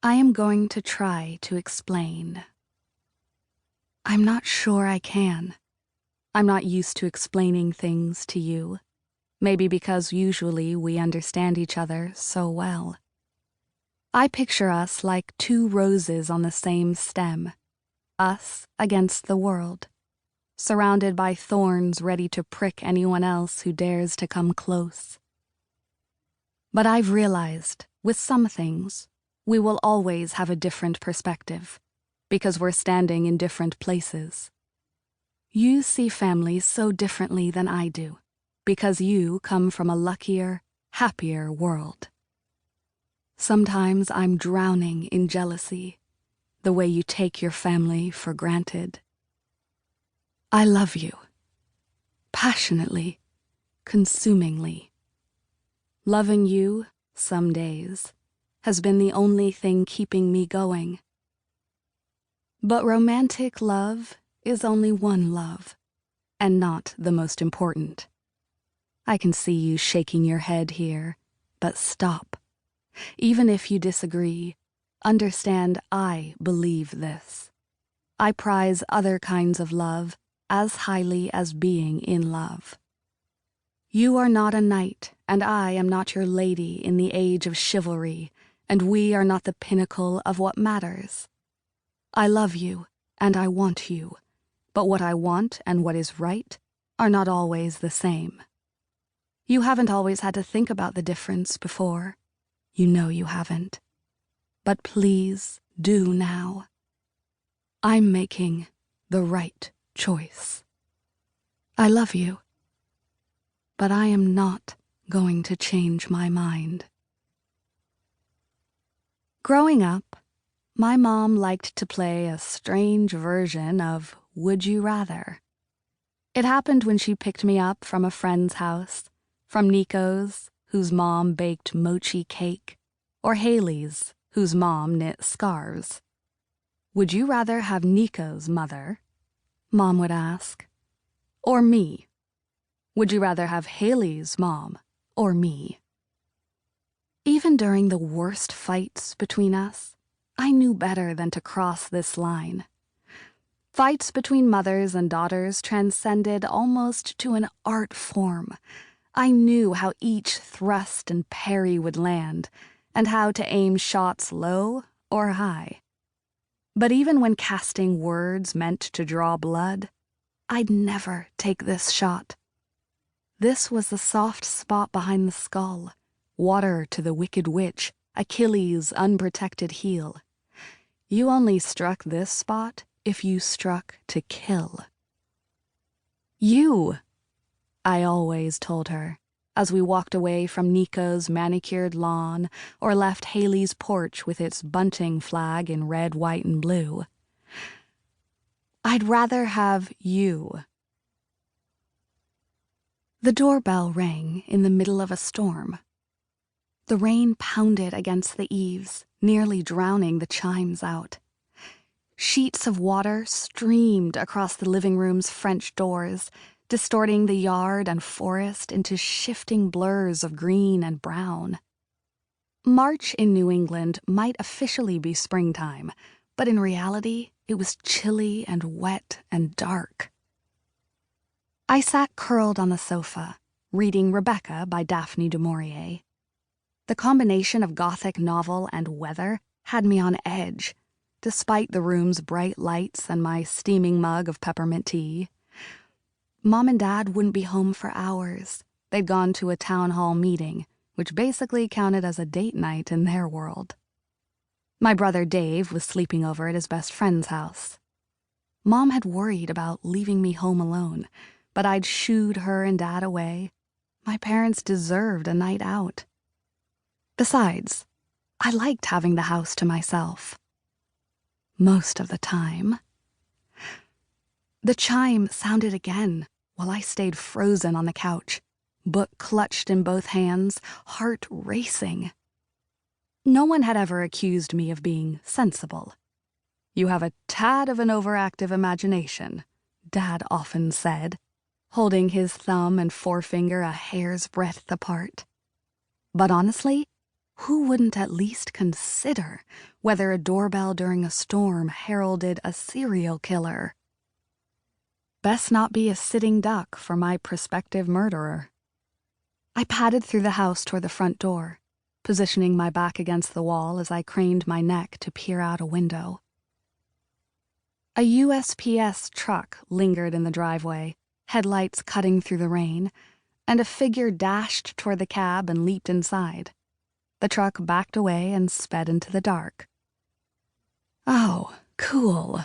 I am going to try to explain. I'm not sure I can. I'm not used to explaining things to you. Maybe because usually we understand each other so well. I picture us like two roses on the same stem, us against the world, surrounded by thorns ready to prick anyone else who dares to come close. But I've realized, with some things, we will always have a different perspective, because we're standing in different places. You see family so differently than I do, because you come from a luckier, happier world. Sometimes I'm drowning in jealousy, the way you take your family for granted. I love you, passionately, consumingly. Loving you, some days, has been the only thing keeping me going. But romantic love is only one love, and not the most important. I can see you shaking your head here, but stop. Even if you disagree, understand I believe this. I prize other kinds of love as highly as being in love. You are not a knight, and I am not your lady in the age of chivalry, and we are not the pinnacle of what matters. I love you, and I want you, but what I want and what is right are not always the same. You haven't always had to think about the difference before. You know you haven't. But please do now. I'm making the right choice. I love you, but I am not going to change my mind. Growing up, my mom liked to play a strange version of Would You Rather. It happened when she picked me up from a friend's house, from Nico's, whose mom baked mochi cake, or Haley's, whose mom knit scarves. Would you rather have Nico's mother? Mom would ask. Or me? Would you rather have Haley's mom or me? Even during the worst fights between us, I knew better than to cross this line. Fights between mothers and daughters transcended almost to an art form. I knew how each thrust and parry would land, and how to aim shots low or high. But even when casting words meant to draw blood, I'd never take this shot. This was the soft spot behind the skull, water to the wicked witch, Achilles' unprotected heel. You only struck this spot if you struck to kill. You, I always told her, as we walked away from Nico's manicured lawn or left Haley's porch with its bunting flag in red, white, and blue. I'd rather have you. The doorbell rang in the middle of a storm. The rain pounded against the eaves, nearly drowning the chimes out. Sheets of water streamed across the living room's French doors, distorting the yard and forest into shifting blurs of green and brown. March in New England might officially be springtime, but in reality, it was chilly and wet and dark. I sat curled on the sofa, reading Rebecca by Daphne du Maurier. The combination of Gothic novel and weather had me on edge, despite the room's bright lights and my steaming mug of peppermint tea. Mom and Dad wouldn't be home for hours. They'd gone to a town hall meeting, which basically counted as a date night in their world. My brother Dave was sleeping over at his best friend's house. Mom had worried about leaving me home alone, but I'd shooed her and Dad away. My parents deserved a night out. Besides, I liked having the house to myself. Most of the time. The chime sounded again while I stayed frozen on the couch, book clutched in both hands, heart racing. No one had ever accused me of being sensible. You have a tad of an overactive imagination, Dad often said, holding his thumb and forefinger a hair's breadth apart. But honestly, Who wouldn't at least consider whether a doorbell during a storm heralded a serial killer? Best not be a sitting duck for my prospective murderer. I padded through the house toward the front door, positioning my back against the wall as I craned my neck to peer out a window. A USPS truck lingered in the driveway, headlights cutting through the rain, and a figure dashed toward the cab and leaped inside. The truck backed away and sped into the dark. Oh, cool,